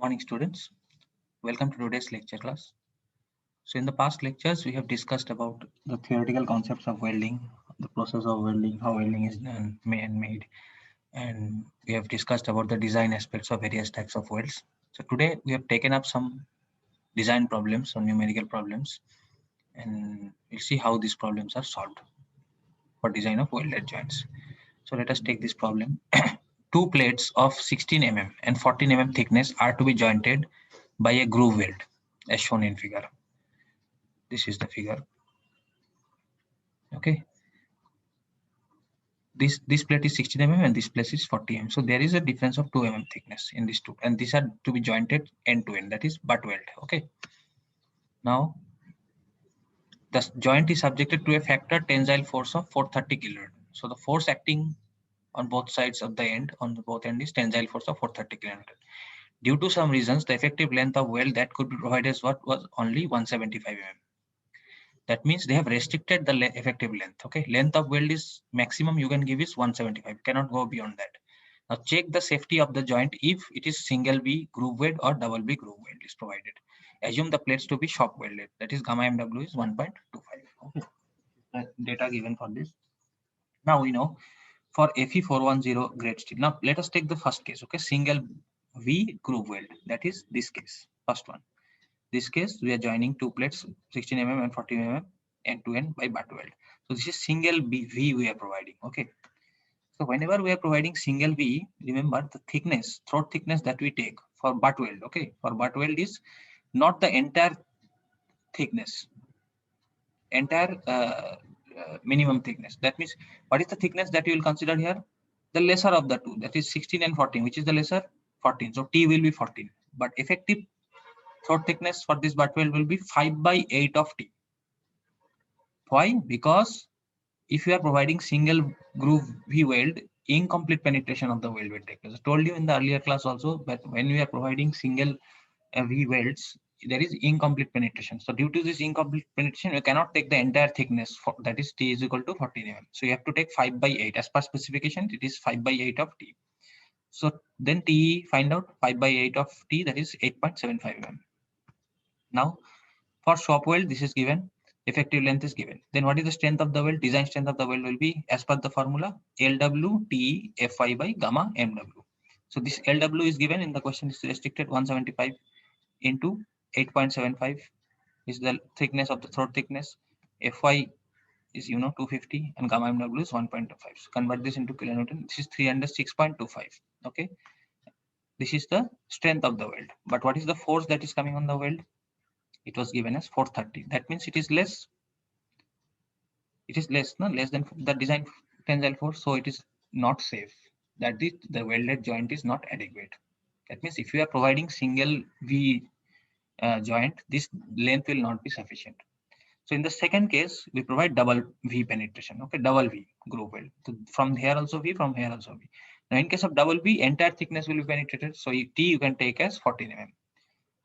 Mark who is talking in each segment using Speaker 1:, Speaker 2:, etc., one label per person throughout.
Speaker 1: Morning students, welcome to today's lecture class. So in the past lectures we have discussed about the theoretical concepts of welding, the process of welding, how welding is done, made, and we have discussed about the design aspects of various types of welds. So today we have taken up some design problems or numerical problems, and we'll see how these problems are solved for design of welded joints. So let us take this problem. Two plates of 16 mm and 14 mm thickness are to be jointed by a groove weld as shown in figure. This is the figure. Okay, this plate is 16 mm and this plate is 40 mm. So there is a difference of 2 mm thickness in these two, and these are to be jointed end to end, that is butt weld. Okay, now the joint is subjected to a factor tensile force of 430 kilonewton. So the force acting on both sides of the end, on the both end, is tensile force of 430 kilonewton. Due to some reasons, the effective length of weld that could be provided was only 175 mm. That means they have restricted the effective length. Okay, length of weld is maximum you can give is 175, cannot go beyond that. Now check the safety of the joint if it is single V groove weld or double V groove weld is provided. Assume the plates to be shock welded, that is gamma mw is 1.25. Okay, data given for this. Now we know for Fe410 grade steel. Now let us take the first case. Okay, single V groove weld, that is this case, first one. This case we are joining two plates 16 mm and 40 mm end to end by butt weld. So this is single V we are providing. Okay, so whenever we are providing single V, remember the thickness, throat thickness that we take for butt weld. Okay, for butt weld is not the entire thickness, entire minimum thickness. That means what is the thickness that you will consider here? The lesser of the two, that is 16 and 14. Which is the lesser? 14. So T will be 14, but effective throat thickness for this butt weld will be 5/8 of T. Why? Because if you are providing single groove V weld, incomplete penetration of the weld will take place. I told you in the earlier class also, but when we are providing single V welds, there is incomplete penetration. So due to this incomplete penetration, you cannot take the entire thickness, for, that is T is equal to 14 mm. So you have to take 5/8. As per specification, it is 5/8 of T. So then T, find out 5/8 of T, that is 8.75 mm. Now for shop weld, this is given. Effective length is given. Then what is the strength of the weld? Design strength of the weld will be as per the formula LW Fi by gamma MW. So this LW is given in the question, is restricted 175 into 8.75 is the thickness of the throat thickness. Fy is 250 and gamma MW is 1.25. So convert this into kilonewton. This is 306.25. Okay, this is the strength of the weld. But what is the force that is coming on the weld? It was given as 430. That means it is less. It is less, no, less than the design tensile force, so it is not safe. That is, the welded joint is not adequate. That means if you are providing single V joint, this length will not be sufficient. So in the second case, we provide double V penetration. Okay, double V groove weld. So from here also V, from here also V. Now in case of double V, entire thickness will be penetrated. So T you can take as 14 mm.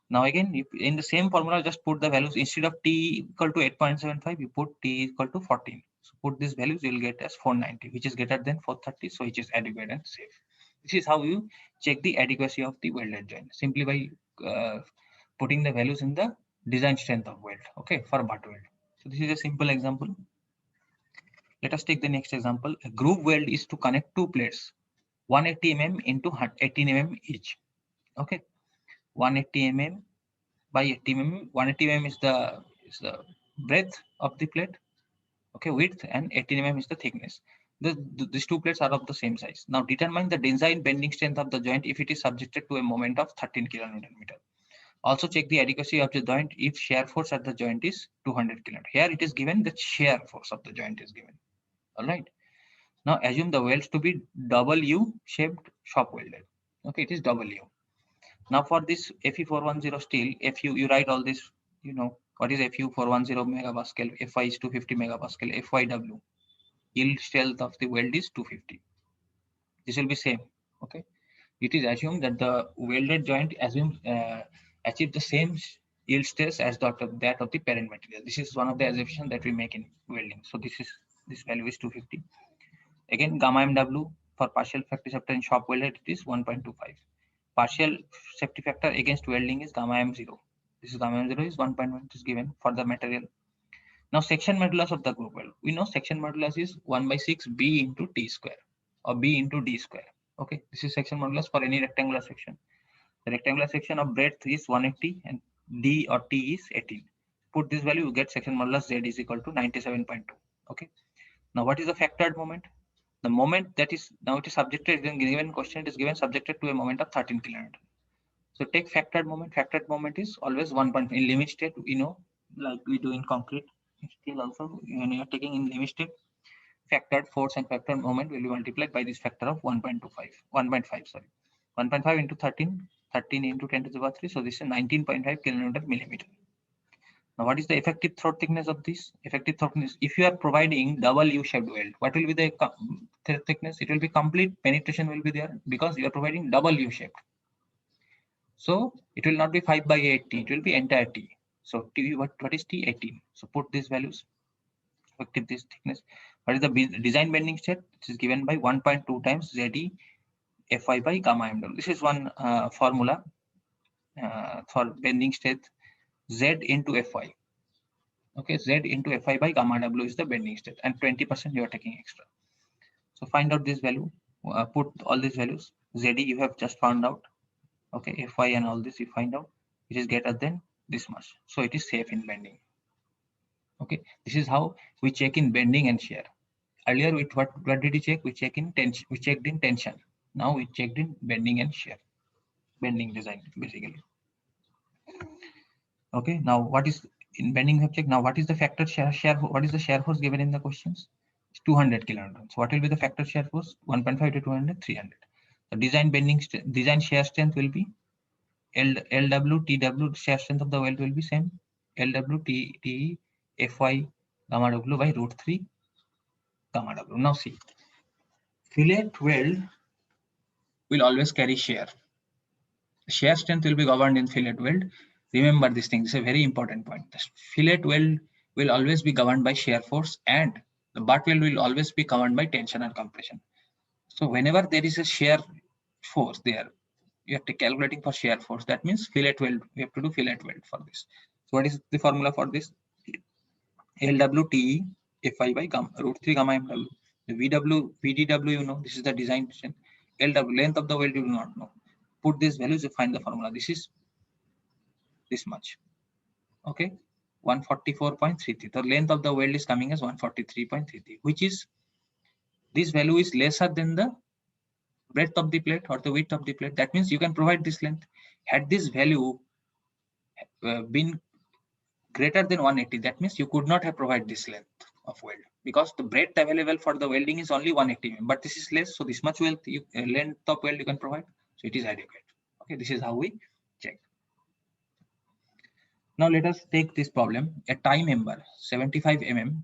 Speaker 1: Now again, in the same formula, just put the values. Instead of T equal to 8.75, you put T equal to 14. So put these values, you will get as 490, which is greater than 430, so which is adequate and safe. This is how you check the adequacy of the welded joint, simply by putting the values in the design strength of weld, okay, for butt weld. So this is a simple example. Let us take the next example. A groove weld is to connect two plates, 180 mm into 18 mm each. Okay, 180 mm by 80 mm. 180 mm is the breadth of the plate, okay, width, and 18 mm is the thickness. These two plates are of the same size. Now determine the design bending strength of the joint if it is subjected to a moment of 13 kilonewton meter. Also check the adequacy of the joint if shear force at the joint is 200 kilonewton. Here it is given the shear force of the joint is given. All right. Now assume the welds to be W shaped shop welded. Okay, it is W. Now for this Fe410 steel, Fu, you write all this, what is Fu410 megapascal, Fi is 250 megapascal, Fyw, yield strength of the weld is 250. This will be same, okay. It is assumed that the welded joint achieve the same yield stress as that of the parent material. This is one of the assumptions that we make in welding. So this value is 250. Again, gamma MW for partial factor receptor in shop welded, it is 1.25. Partial safety factor against welding is gamma m0. This is gamma m0 is 1.1. It is given for the material. Now section modulus of the group weld. We know section modulus is 1 by 6 b into t square or b into d square. Okay, this is section modulus for any rectangular section. The rectangular section of breadth is 180 and d or t is 18. Put this value, you get section modulus z is equal to 97.2. Okay. Now what is the factored moment? The moment that is now it is subjected in given question, it is given subjected to a moment of 13 kN. So take factored moment. Factored moment is always 1.5 in limit state. You know, like we do in concrete. Still also, when you are taking in limit state, factored force and factored moment will be multiplied by this factor of 1.25, 1.5. Sorry, 1.5 into 13, 13 into 10 to the power 3. So this is 19.5 kilonewton millimeter. Now, what is the effective throat thickness of this? Effective throat thickness. If you are providing double U-shaped weld, what will be the thickness? It will be complete penetration will be there because you are providing double U-shaped. So it will not be 5 by 8 T, it will be entire T. So T, what is T? 18. So put these values, effective this thickness. What is the design bending state? It is given by 1.2 times ZE Fy by gamma mw. This is one formula for bending state Z into Fy. Okay, Z into Fy by gamma w is the bending state, and 20% you are taking extra. So find out this value, put all these values. ZE you have just found out. Okay, Fy and all this you find out. It is greater than this much, so it is safe in bending. Okay, this is how we check in bending and shear. Earlier, with what did we check? We checked in tension. Now we checked in bending and shear. Bending design basically. Okay, now what is in bending we have checked. Now what is the factor shear? What is the shear force given in the questions? It's 200 kilonewtons. So what will be the factor shear force? 1.5 to 200, 300. The design shear strength will be LW, TW, shear strength of the weld will be same. LW, T, Fy, gamma W by root 3, gamma W. Now see, fillet weld will always carry shear. Shear strength will be governed in fillet weld. Remember this thing, this is a very important point. The fillet weld will always be governed by shear force, and the butt weld will always be governed by tension and compression. So whenever there is a shear force there, you have to calculating for shear force. That means fillet weld, we have to do fillet weld for this. So what is the formula for this? LWTE Fy by root 3 gamma mw. The VDW, you know, this is the design strength. LW, length of the weld, you do not know. Put these values to find the formula. This is this much. Okay, 144.33. The length of the weld is coming as 143.33, which is this value is lesser than the breadth of the plate or the width of the plate. That means you can provide this length. Had this value been greater than 180, that means you could not have provided this length of weld because the breadth available for the welding is only 180 mm, but this is less, so this much length of weld you can provide, so it is adequate. Okay, this is how we check. Now let us take this problem. A tie member 75 mm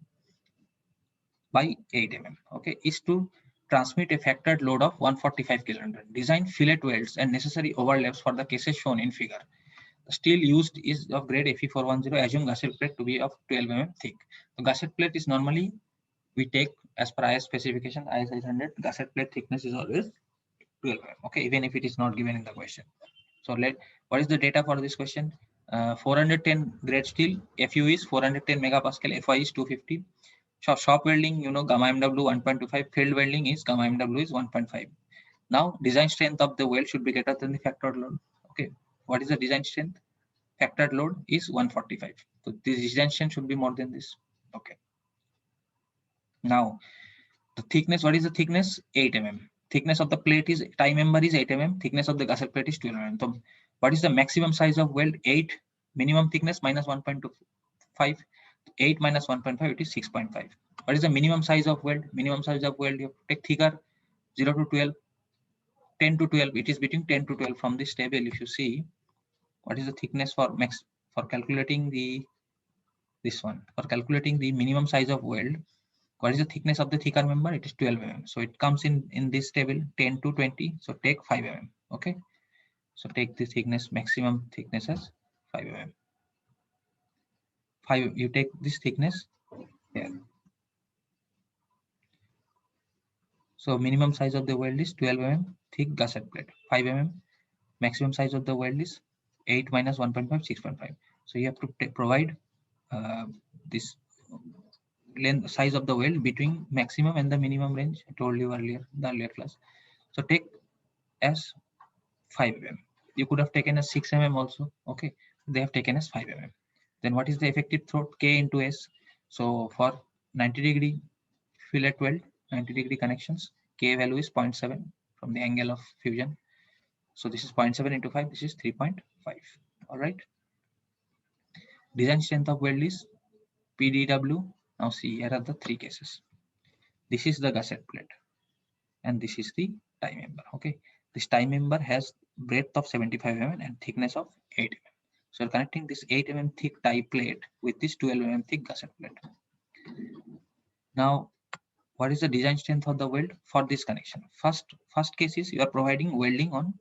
Speaker 1: by 8 mm, okay, is to transmit a factored load of 145 kN. Design fillet welds and necessary overlaps for the cases shown in figure. The steel used is of grade Fe410. Assume gusset plate to be of 12 mm thick. The gusset plate is normally we take as per IS specification, IS 800. Gusset plate thickness is always 12 mm. Okay, even if it is not given in the question. So what is the data for this question? 410 grade steel. Fu is 410 megapascal. Fy is 250. Shop welding, you know, gamma mw 1.25. Field welding is gamma mw is 1.5. Now design strength of the weld should be greater than the factored load. Okay, what is the design strength? Factored load is 145. So the design strength should be more than this. Okay. Now the thickness, what is the thickness? 8 mm. Thickness of the plate is tie member is 8 mm. Thickness of the gusset plate is 12 mm. So what is the maximum size of weld? 8. Minimum thickness minus 1.25. 8 minus 1.5, it is 6.5. What is the minimum size of weld? Minimum size of weld, you take thicker 0 to 12, 10 to 12. It is between 10 to 12 from this table. If you see, what is the thickness for max for calculating the this one for calculating the minimum size of weld? What is the thickness of the thicker member? It is 12 mm. So it comes in this table 10 to 20. So take 5 mm. Okay. So take the thickness, maximum thickness as 5 mm. 5. You take this thickness here. So minimum size of the weld is 12 mm thick gusset plate. 5 mm maximum size of the weld is 8 minus 1.5, 6.5. So you have to provide this length size of the weld between maximum and the minimum range. I told you earlier, the earlier class. So take as 5 mm. You could have taken as 6 mm also. Okay, they have taken as 5 mm. Then what is the effective throat? K into S. So for 90-degree fillet weld, 90-degree connections, K value is 0.7 from the angle of fusion. So this is 0.7 into 5. This is 3.5. All right. Design strength of weld is PDW. Now see, here are the three cases. This is the gusset plate, and this is the tie member. Okay, this tie member has breadth of 75 mm and thickness of 8 mm. So you're connecting this 8 mm thick tie plate with this 12 mm thick gusset plate. Now, what is the design strength of the weld for this connection? First case is you are providing welding on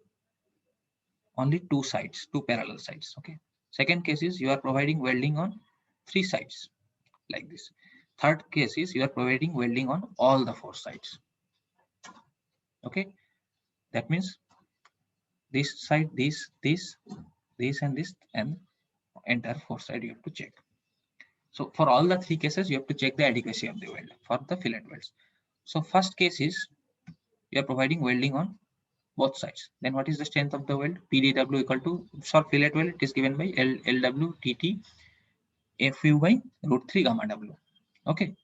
Speaker 1: only two sides, two parallel sides. Okay. Second case is you are providing welding on three sides like this. Third case is you are providing welding on all the four sides. Okay. That means this side, this, and this, and entire four side you have to check. So for all the three cases, you have to check the adequacy of the weld for the fillet welds. So first case is you are providing welding on both sides. Then what is the strength of the weld? PDW equal to, for fillet weld, it is given by LW TT FU by √3 gamma W. Okay.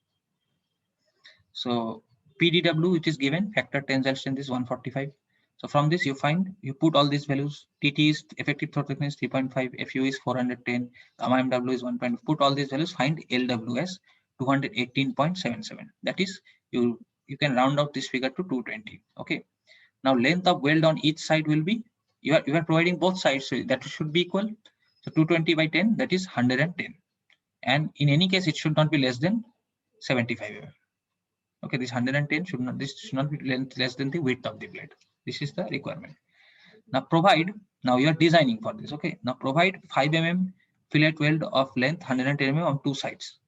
Speaker 1: So PDW, it is given, factor tensile strength is 145. So from this you put all these values. TT is effective throat thickness 3.5, FU is 410, gamma MW is 1. Put all these values, find LW as 218.77. That is, you can round out this figure to 220. Okay. Now length of weld on each side will be, you are providing both sides, so that should be equal. So 220 by 10, that is 110. And in any case, it should not be less than 75 mm. Okay, this 110 should not be less than the width of the blade. This is the requirement. Now you are designing for this. Okay, now provide 5 mm fillet weld of length 110 mm on two sides.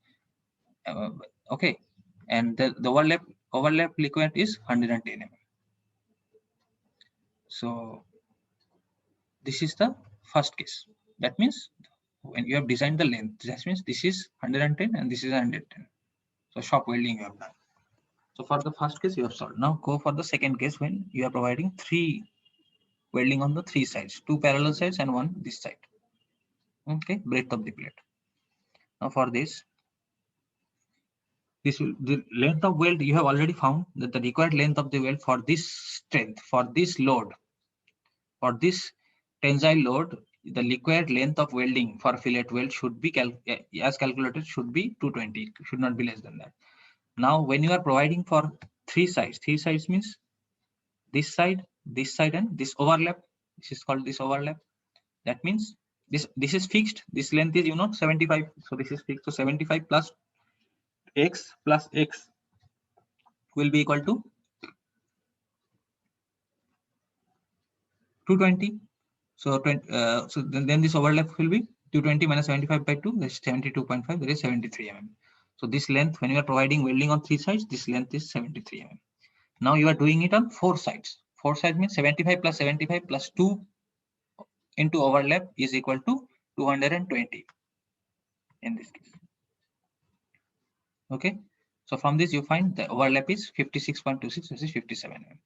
Speaker 1: Okay, and the overlap liquid is 110 mm. So this is the first case. That means when you have designed the length, that means this is 110 and this is 110. So shop welding you have done. So for the first case you have solved. Now go for the second case when you are providing three welding on the three sides, two parallel sides and one this side. Okay, breadth of the plate. Now for this the length of weld, you have already found that the required length of the weld for this strength, for this load, for this tensile load, the required length of welding for fillet weld should be as calculated should be 220, should not be less than that. Now when you are providing for three sides means this side, and this overlap. This is called this overlap. That means this is fixed. This length is 75. So this is fixed. So 75 plus x will be equal to 220. So then this overlap will be 220 minus 75 by 2. That's 72.5. That is 73 mm. So this length, when you are providing welding on three sides, this length is 73 mm. Now you are doing it on four sides. Four sides means 75 plus 2 into overlap is equal to 220 in this case. Okay. So from this you find the overlap is 56.26. This is 57 mm.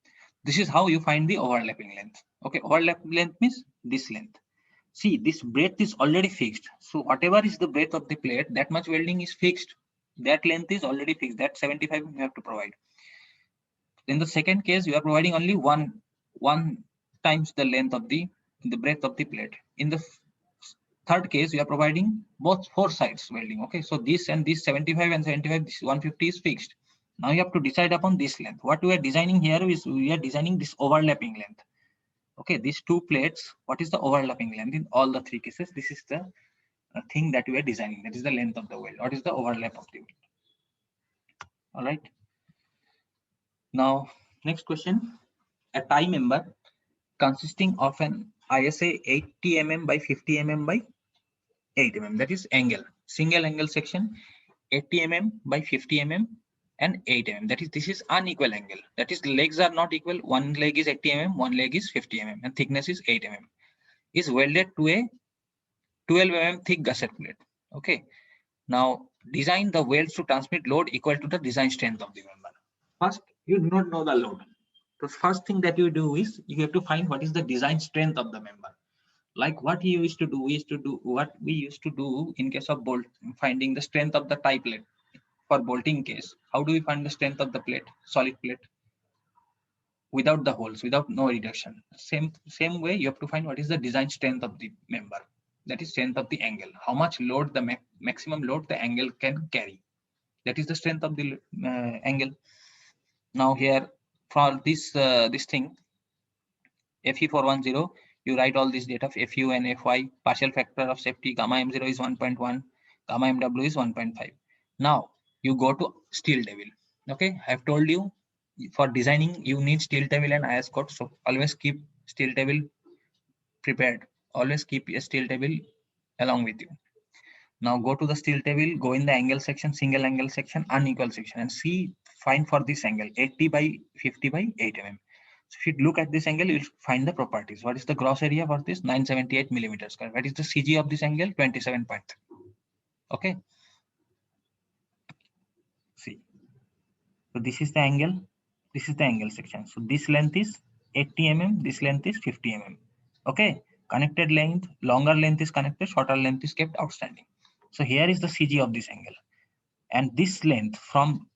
Speaker 1: This is how you find the overlapping length. Okay. Overlapping length means this length. See, this breadth is already fixed. So whatever is the breadth of the plate, that much welding is fixed. That length is already fixed. That 75 you have to provide. In the second case, you are providing only one times the length of the breadth of the plate. In the third case, you are providing both four sides welding. Okay, so this and this 75 and 75, this 150 is fixed. Now you have to decide upon this length. What we are designing here is we are designing this overlapping length. Okay, these two plates, what is the overlapping length in all the three cases? This is the thing that we are designing. That is the length of the weld. What is the overlap of the weld? All right. Now, next question. A tie member consisting of an ISA 80 mm by 50 mm by 8 mm. That is angle. Single angle section 80 mm by 50 mm and 8 mm. That is, this is unequal angle. That is, legs are not equal. One leg is 80 mm, one leg is 50 mm, and thickness is 8 mm. Is welded to a 12 mm thick gusset plate. Okay. Now design the welds to transmit load equal to the design strength of the member. First, you do not know the load. The first thing that you do is you have to find what is the design strength of the member. Like what we used to do in case of bolt, finding the strength of the tie plate for bolting case. How do we find the strength of the plate, solid plate? Without the holes, without no reduction. Same way, you have to find what is the design strength of the member. That is strength of the angle. How much load, the maximum load the angle can carry. That is the strength of the angle. Now here for this thing, Fe410, you write all this data, Fu and Fy, partial factor of safety, gamma M0 is 1.1, gamma MW is 1.5. Now you go to steel table. Okay, I have told you for designing you need steel table and IS code, so always keep steel table prepared. Always keep a steel table along with you. Now go to the steel table, go in the angle section, single angle section, unequal section, and see, find for this angle 80 by 50 by 8 mm. So if you look at this angle, you'll find the properties. What is the gross area for this? 978 millimeters square. What is the CG of this angle? 27.3. Okay. See. So this is the angle. This is the angle section. So this length is 80 mm. This length is 50 mm. Okay. Connected length, longer length is connected, shorter length is kept outstanding. So here is the CG of this angle. And this length from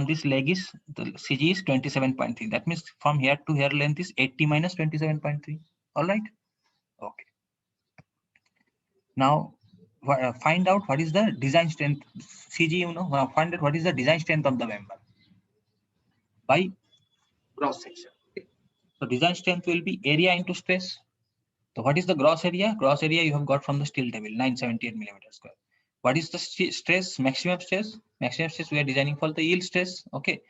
Speaker 1: this leg is the CG is 27.3. That means from here to here length is 80 minus 27.3. All right. Okay. Now find out what is the design strength. CG, you know, find out what is the design strength of the member by cross section. Okay. So design strength will be area into stress. So what is the gross area? Gross area you have got from the steel table, 978 millimeters square. What is the stress? Maximum stress. Maximum stress we are designing for the yield stress. Okay.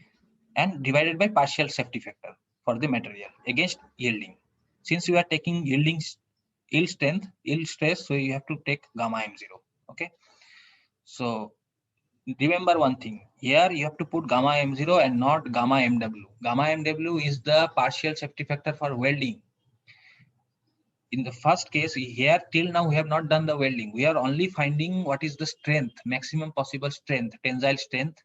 Speaker 1: And divided by partial safety factor for the material against yielding. Since you are taking yield strength, yield stress, so you have to take gamma M0. Okay. So remember one thing, here you have to put gamma M0 and not gamma MW. Gamma MW is the partial safety factor for welding. In the first case here, till now we have not done the welding. We are only finding what is the strength, maximum possible strength, tensile strength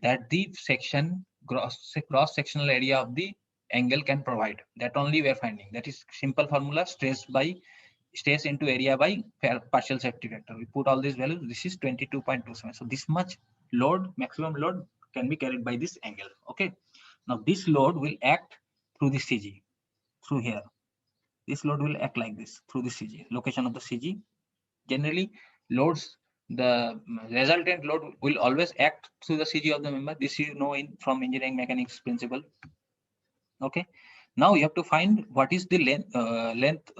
Speaker 1: that the section cross sectional area of the angle can provide. That only we are finding. That is simple formula, stress into area by partial safety factor. We put all these values. This is 22.27. So this much load, maximum load can be carried by this angle. Okay. Now this load will act through the CG, through here. This load will act like this through the CG. Location of the CG. Generally, loads, the resultant load will always act through the CG of the member. This you know from engineering mechanics principle. Okay. Now you have to find what is the length.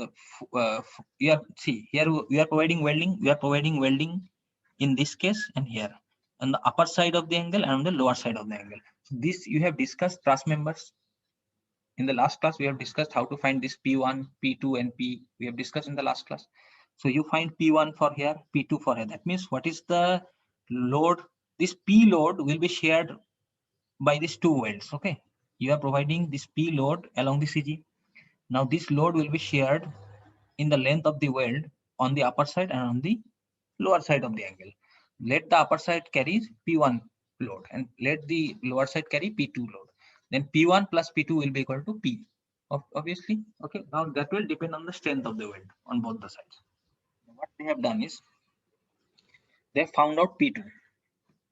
Speaker 1: See here we are providing welding. We are providing welding in this case and here on the upper side of the angle and on the lower side of the angle. So this you have discussed truss members. In the last class, we have discussed how to find this P1, P2, and P. We have discussed in the last class. So you find P1 for here, P2 for here. That means what is the load? This P load will be shared by these two welds. Okay. You are providing this P load along the CG. Now this load will be shared in the length of the weld on the upper side and on the lower side of the angle. Let the upper side carry P1 load and let the lower side carry P2 load. Then P1 plus P2 will be equal to P. Obviously, okay. Now that will depend on the strength of the weld on both the sides. What they have done is they have found out P2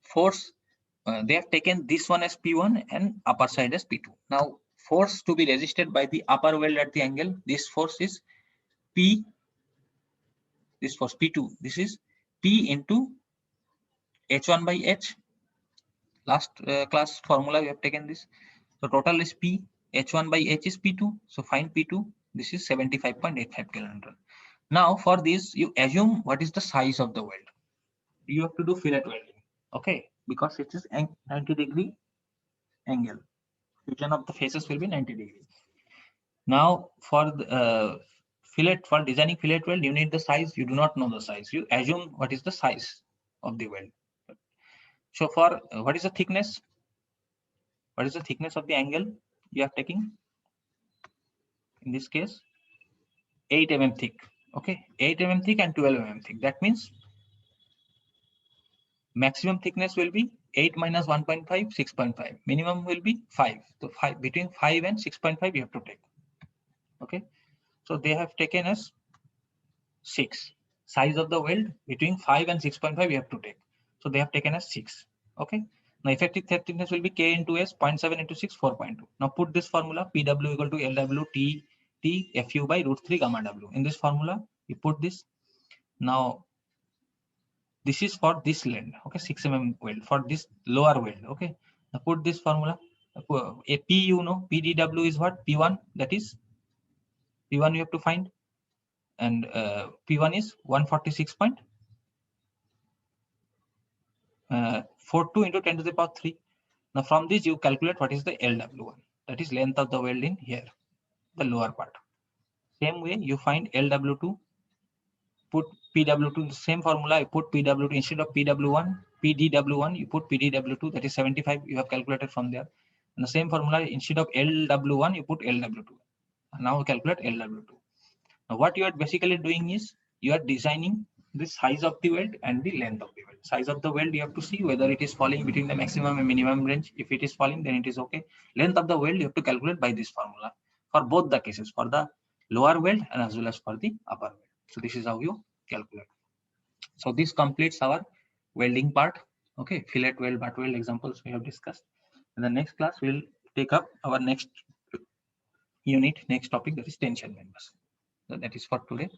Speaker 1: force. They have taken this one as P1 and upper side as P2. Now force to be resisted by the upper weld at the angle. This force is P. This force P2. This is P into H1 by H. Last class formula we have taken this. So total is P. H1 by H is P2. So find P2. This is 75.85 kilonewton. Now for this, you assume what is the size of the weld. You have to do fillet welding. Okay, because it is 90-degree angle. Fusion of the faces will be 90 degrees. Now for the for designing fillet weld, you need the size. You do not know the size. You assume what is the size of the weld. So for what is the thickness? What is the thickness of the angle you are taking? In this case, 8 mm thick. Okay, 8 mm thick and 12 mm thick. That means maximum thickness will be 8 minus 1.5, 6.5. Minimum will be 5. So 5, between 5 and 6.5 you have to take. Okay, so they have taken as 6. Size of the weld between 5 and 6.5 you have to take. So they have taken as 6. Okay. Now effective thickness will be K into S, 0.7 into 6, 4.2. Now put this formula, PW equal to LW T FU by root 3 gamma W. In this formula, you put this. Now this is for this length, okay, 6 mm weld, for this lower weld, okay. Now put this formula. A P, you know, PDW is what? P1, that is P1 you have to find. And P1 is 146.42 into 10 to the power 3. Now from this you calculate what is the LW1, that is length of the weld in here, the lower part. Same way you find LW2, put PW2 in the same formula, you put PW2 instead of PW1, PDW1, you put PDW2, that is 75, you have calculated from there. And the same formula, instead of LW1, you put LW2. And now calculate LW2. Now what you are basically doing is, you are designing the size of the weld and the length of the weld. Size of the weld, you have to see whether it is falling between the maximum and minimum range. If it is falling, then it is okay. Length of the weld, you have to calculate by this formula for both the cases, for the lower weld and as well as for the upper weld. So this is how you calculate. So this completes our welding part. Okay, fillet weld, butt weld examples we have discussed. In the next class, we'll take up our next unit, next topic, that is tension members. So that is for today.